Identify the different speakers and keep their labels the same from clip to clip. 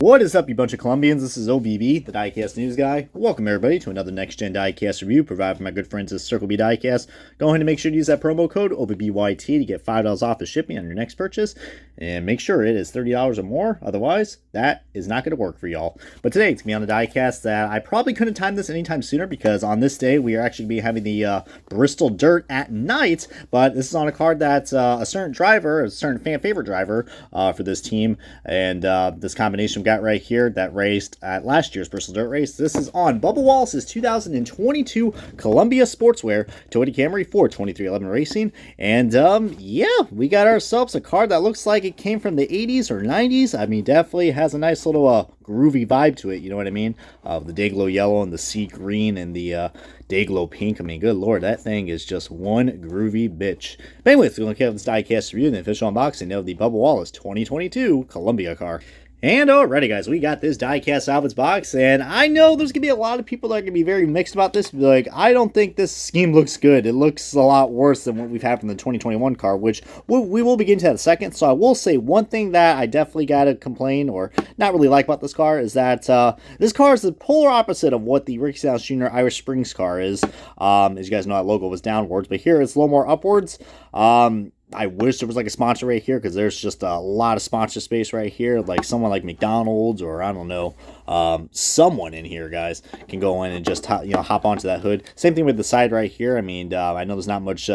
Speaker 1: What is up, you bunch of Colombians? This is OBB, the Diecast News Guy. Welcome, everybody, to another next-gen Diecast review provided by my good friends at Circle B Diecast. Go ahead and make sure to use that promo code OBBYT to get $5 off the shipping on your next purchase. And make sure it is $30 or more. Otherwise, that is not going to work for y'all. But today, it's going to be on the Diecast that I probably couldn't time this anytime sooner because on this day, we are actually going to be having the Bristol Dirt at night. But this is on a card that's a certain driver, a certain fan-favorite driver for this team. And this combination got right here that raced at last year's Bristol Dirt race. This is on Bubba Wallace's 2022 Columbia Sportswear Toyota Camry for 2311 Racing. And yeah, we got ourselves a car that looks like it came from the 80s or 90s. I mean, definitely has a nice little groovy vibe to it, you know what I mean? The Dayglow yellow and the sea green and the Dayglow pink. I mean, good lord, that thing is just one groovy bitch. But anyways, we're going to have this diecast review and the official unboxing of the Bubba Wallace 2022 Columbia car. And alrighty, guys, we got this diecast out of its box, and I know there's going to be a lot of people that are going to be very mixed about this. Be like, I don't think this scheme looks good. It looks a lot worse than what we've had from the 2021 car, which we will begin to that in a second. So I will say one thing that I definitely got to complain or not really like about this car is that this car is the polar opposite of what the Ricky Stenhouse Jr. Irish Springs car is. As you guys know, that logo was downwards, but here it's a little more upwards. I wish there was like a sponsor right here because there's just a lot of sponsor space right here. Like someone like McDonald's or I don't know, someone in here, guys, can go in and just hop onto that hood. Same thing with the side right here. I mean, I know there's not much.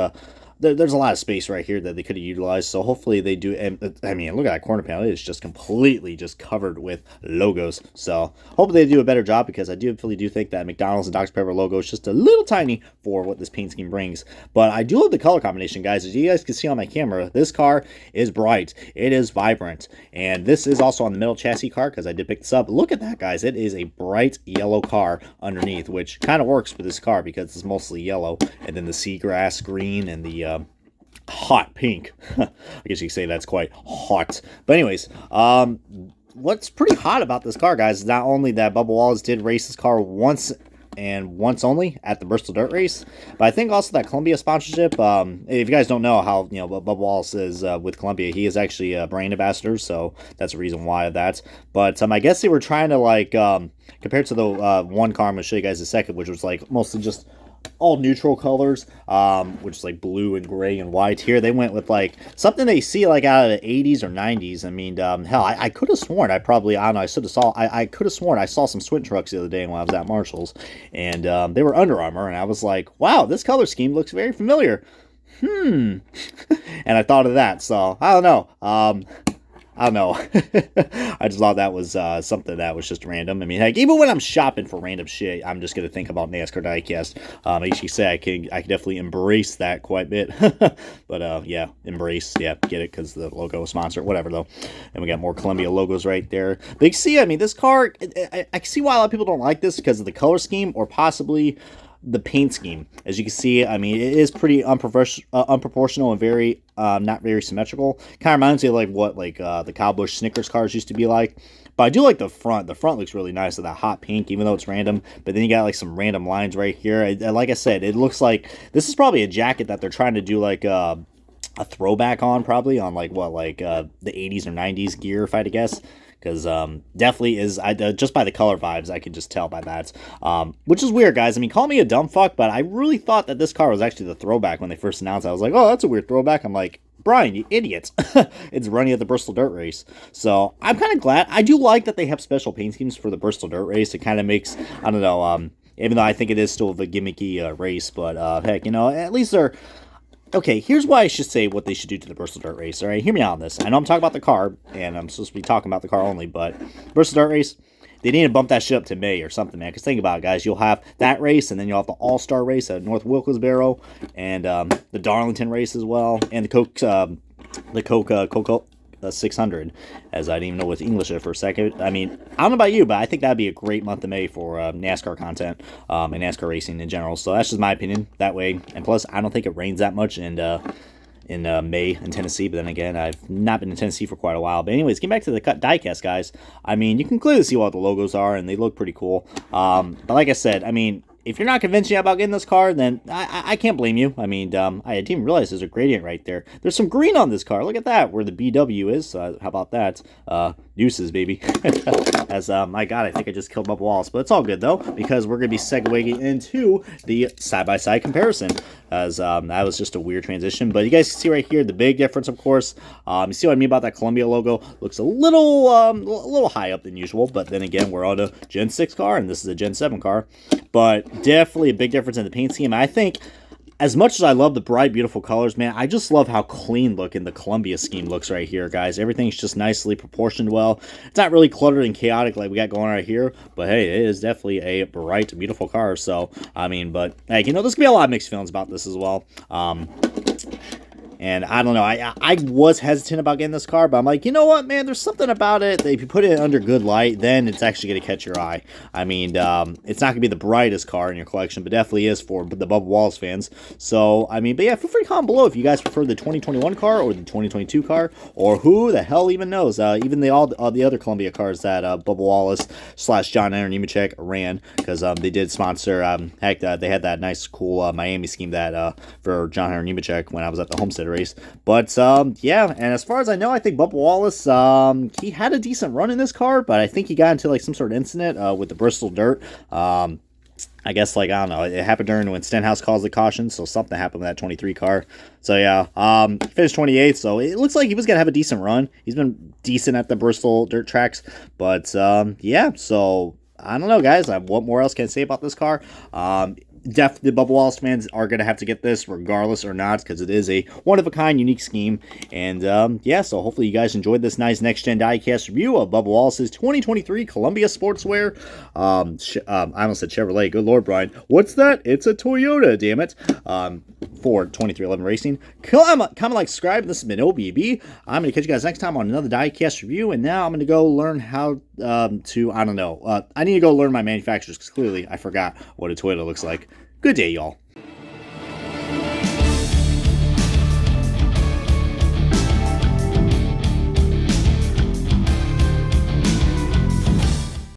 Speaker 1: There's a lot of space right here that they could have utilized, so hopefully they do. And I mean, look at that corner panel; it is just completely just covered with logos. So hopefully they do a better job because I really do think that McDonald's and Dr. Pepper logo is just a little tiny for what this paint scheme brings. But I do love the color combination, guys. As you guys can see on my camera, this car is bright, it is vibrant, and this is also on the metal chassis car because I did pick this up. Look at that, guys! It is a bright yellow car underneath, which kind of works for this car because it's mostly yellow, and then the seagrass green and the hot pink. I guess you could say that's quite hot. But anyways, what's pretty hot about this car, guys, is not only that Bubba Wallace did race this car once and once only at the Bristol Dirt race, but I think also that Columbia sponsorship. If you guys don't know how Bubba Wallace is with Columbia, he is actually a brand ambassador, so that's a reason why of that. But I guess they were trying to like compared to the one car I'm gonna show you guys in a second, which was like mostly just all neutral colors, which is like blue and gray and white. Here they went with like something they see like out of the 80s or 90s. I mean, hell, I could have sworn I don't know, I could have sworn I saw some Swint trucks the other day when I was at Marshall's, and they were Under Armour, and I was like, wow, this color scheme looks very familiar. And I thought of that, so I don't know. I don't know. I just thought that was something that was just random. I mean, heck, even when I'm shopping for random shit, I'm just going to think about NASCAR diecast. As you say, I can definitely embrace that quite a bit. But yeah, embrace. Yeah, get it because the logo is sponsored. Whatever, though. And we got more Columbia logos right there. But you see, I mean, this car, I can see why a lot of people don't like this because of the color scheme or possibly the paint scheme. As you can see, I mean, it is pretty unproportional and very not very symmetrical. Kind of reminds me of like what the Kyle Busch Snickers cars used to be like. But I do like the front. The front looks really nice with that hot pink, even though it's random. But then you got like some random lines right here. Like I said, it looks like this is probably a jacket that they're trying to do like a throwback on, probably on like what, like the 80s or 90s gear, if I had to guess. Because definitely is, just by the color vibes, I can just tell by that. Which is weird, guys. I mean, call me a dumb fuck, but I really thought that this car was actually the throwback when they first announced it. I was like, oh, that's a weird throwback. I'm like, Brian, you idiot. It's running at the Bristol Dirt race. So I'm kind of glad. I do like that they have special paint schemes for the Bristol Dirt race. It kind of makes, I don't know, even though I think it is still a gimmicky race, but heck, at least they're... Okay, here's why I should say what they should do to the Bristol Dirt race, all right? Hear me out on this. I know I'm talking about the car, and I'm supposed to be talking about the car only, but Bristol Dirt race, they need to bump that shit up to May or something, man. Because think about it, guys. You'll have that race, and then you'll have the All-Star race at North Wilkes-Barre, and the Darlington race as well, and the Coca 600, as I didn't even know what's English for a second. I mean, I don't know about you, but I think that'd be a great month of May for NASCAR content and NASCAR racing in general. So that's just my opinion that way. And plus, I don't think it rains that much in May in Tennessee. But then again, I've not been in Tennessee for quite a while. But anyways, getting back to the diecast, guys. I mean, you can clearly see what the logos are, and they look pretty cool. But like I said, I mean, if you're not convinced yet about getting this car, then I can't blame you. I mean, I didn't even realize there's a gradient right there. There's some green on this car. Look at that, where the BW is. How about that? Deuces, baby. As, my God, I think I just killed Bubba Wallace. But it's all good, though, because we're going to be segueing into the side-by-side comparison. As, that was just a weird transition. But you guys can see right here the big difference, of course. You see what I mean about that Columbia logo? Looks a little high up than usual. But then again, we're on a Gen 6 car, and this is a Gen 7 car. But definitely a big difference in the paint scheme. I think, as much as I love the bright, beautiful colors, man, I just love how clean looking the Columbia scheme looks right here, guys. Everything's just nicely proportioned well. It's not really cluttered and chaotic like we got going right here, but hey, it is definitely a bright, beautiful car. So, I mean, but, hey, you know, there's going to be a lot of mixed feelings about this as well. And I don't know, I was hesitant about getting this car, but I'm like, you know what, man, there's something about it that if you put it under good light, then it's actually going to catch your eye. I mean, it's not going to be the brightest car in your collection, but definitely is for the Bubba Wallace fans. So, I mean, but yeah, feel free to comment below if you guys prefer the 2021 car or the 2022 car, or who the hell even knows. Even all the other Columbia cars that Bubba Wallace / John Aaron Nemechek ran, because they did sponsor, heck, they had that nice, cool Miami scheme that for John Aaron Nemechek when I was at the Homestead race. But yeah, and as far as I know, I think Bubba Wallace, he had a decent run in this car, but I think he got into like some sort of incident with the Bristol dirt. I guess, like, I don't know, it happened during when Stenhouse calls the caution, so something happened with that 23 car. So yeah, he finished 28th, so it looks like he was gonna have a decent run. He's been decent at the Bristol dirt tracks, but yeah, so I don't know, guys. What more else can I say about this car? Definitely, Bubba Wallace fans are going to have to get this regardless or not, because it is a one-of-a-kind, unique scheme. And, yeah, so hopefully you guys enjoyed this nice next-gen diecast review of Bubba Wallace's 2023 Columbia Sportswear. I almost said Chevrolet. Good Lord, Brian. What's that? It's a Toyota, damn it. For 2311 Racing. Comment, like, subscribe. This has been OBB. I'm going to catch you guys next time on another diecast review. And now I'm going to go learn how to, I don't know. I need to go learn my manufacturers, because clearly I forgot what a Toyota looks like. Good day, y'all.